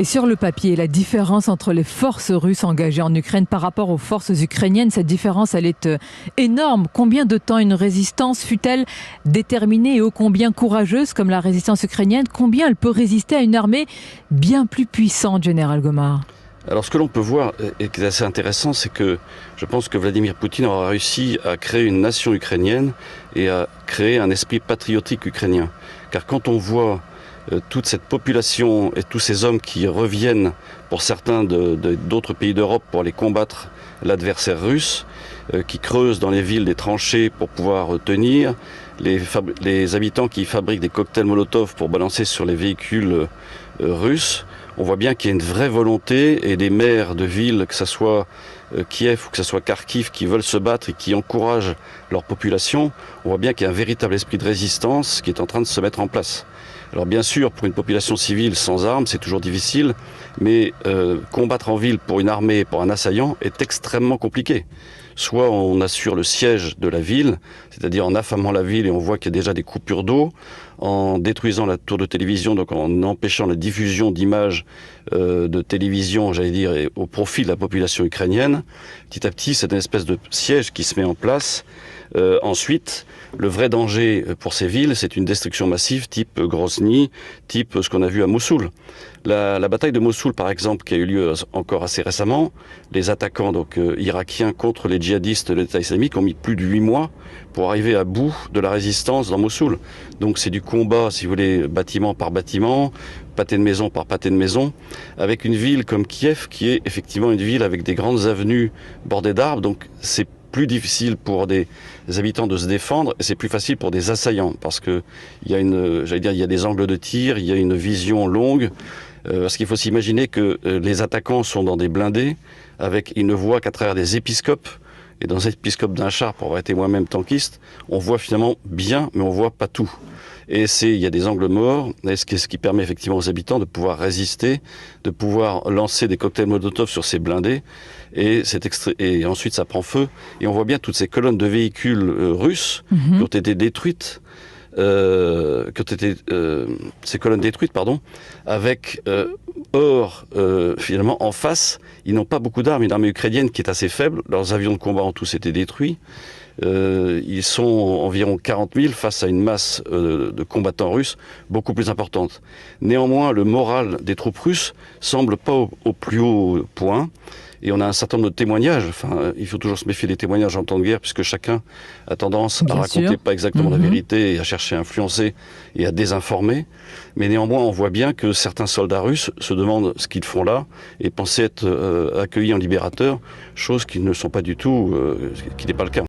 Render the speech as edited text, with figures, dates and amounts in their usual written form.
Et sur le papier, la différence entre les forces russes engagées en Ukraine par rapport aux forces ukrainiennes, cette différence, elle est énorme. Combien de temps une résistance fut-elle déterminée et ô combien courageuse comme la résistance ukrainienne? Combien elle peut résister à une armée bien plus puissante, Général Gomar? Alors ce que l'on peut voir et qui est assez intéressant, c'est que je pense que Vladimir Poutine aura réussi à créer une nation ukrainienne et à créer un esprit patriotique ukrainien. Car quand on voit toute cette population et tous ces hommes qui reviennent, pour certains d'autres pays d'Europe, pour aller combattre l'adversaire russe, qui creusent dans les villes des tranchées pour pouvoir tenir, les habitants qui fabriquent des cocktails Molotov pour balancer sur les véhicules russes, on voit bien qu'il y a une vraie volonté et des maires de villes, que ce soit Kiev ou que ce soit Kharkiv, qui veulent se battre et qui encouragent leur population, on voit bien qu'il y a un véritable esprit de résistance qui est en train de se mettre en place. Alors bien sûr, pour une population civile sans armes, c'est toujours difficile, mais combattre en ville pour une armée, pour un assaillant, est extrêmement compliqué. Soit on assure le siège de la ville, c'est-à-dire en affamant la ville et on voit qu'il y a déjà des coupures d'eau, en détruisant la tour de télévision, donc en empêchant la diffusion d'images de télévision, j'allais dire, au profit de la population ukrainienne. Petit à petit, c'est une espèce de siège qui se met en place. Ensuite, le vrai danger pour ces villes, c'est une destruction massive type Grozny, type ce qu'on a vu à Mossoul. La bataille de Mossoul, par exemple, qui a eu lieu encore assez récemment, les attaquants irakiens contre les djihadistes de l'État islamique ont mis plus de 8 mois pour arriver à bout de la résistance dans Mossoul. Donc c'est du combat, si vous voulez, bâtiment par bâtiment, pâté de maison par pâté de maison, avec une ville comme Kiev, qui est effectivement une ville avec des grandes avenues bordées d'arbres, donc c'est plus difficile pour des habitants de se défendre et c'est plus facile pour des assaillants parce que il y a des angles de tir, il y a une vision longue, parce qu'il faut s'imaginer que les attaquants sont dans des blindés ils ne voient qu'à travers des épiscopes. Et dans cet épiscope d'un char, pour avoir été moi-même tankiste, on voit finalement bien, mais on voit pas tout. Et il y a des angles morts, ce qui permet effectivement aux habitants de pouvoir résister, de pouvoir lancer des cocktails Molotov sur ces blindés, et ensuite ça prend feu. Et on voit bien toutes ces colonnes de véhicules russes qui ont été détruites, ces colonnes détruites, avec finalement en face, ils n'ont pas beaucoup d'armes, une armée ukrainienne qui est assez faible, leurs avions de combat ont tous été détruits, ils sont environ 40 000 face à une masse de combattants russes beaucoup plus importante. Néanmoins, le moral des troupes russes semble pas au plus haut point. Et on a un certain nombre de témoignages. Enfin, il faut toujours se méfier des témoignages en temps de guerre, puisque chacun a tendance à raconter pas exactement la vérité et à chercher à influencer et à désinformer. Mais néanmoins, on voit bien que certains soldats russes se demandent ce qu'ils font là et pensaient être accueillis en libérateurs, chose qui ne sont pas du tout, qui n'est pas le cas.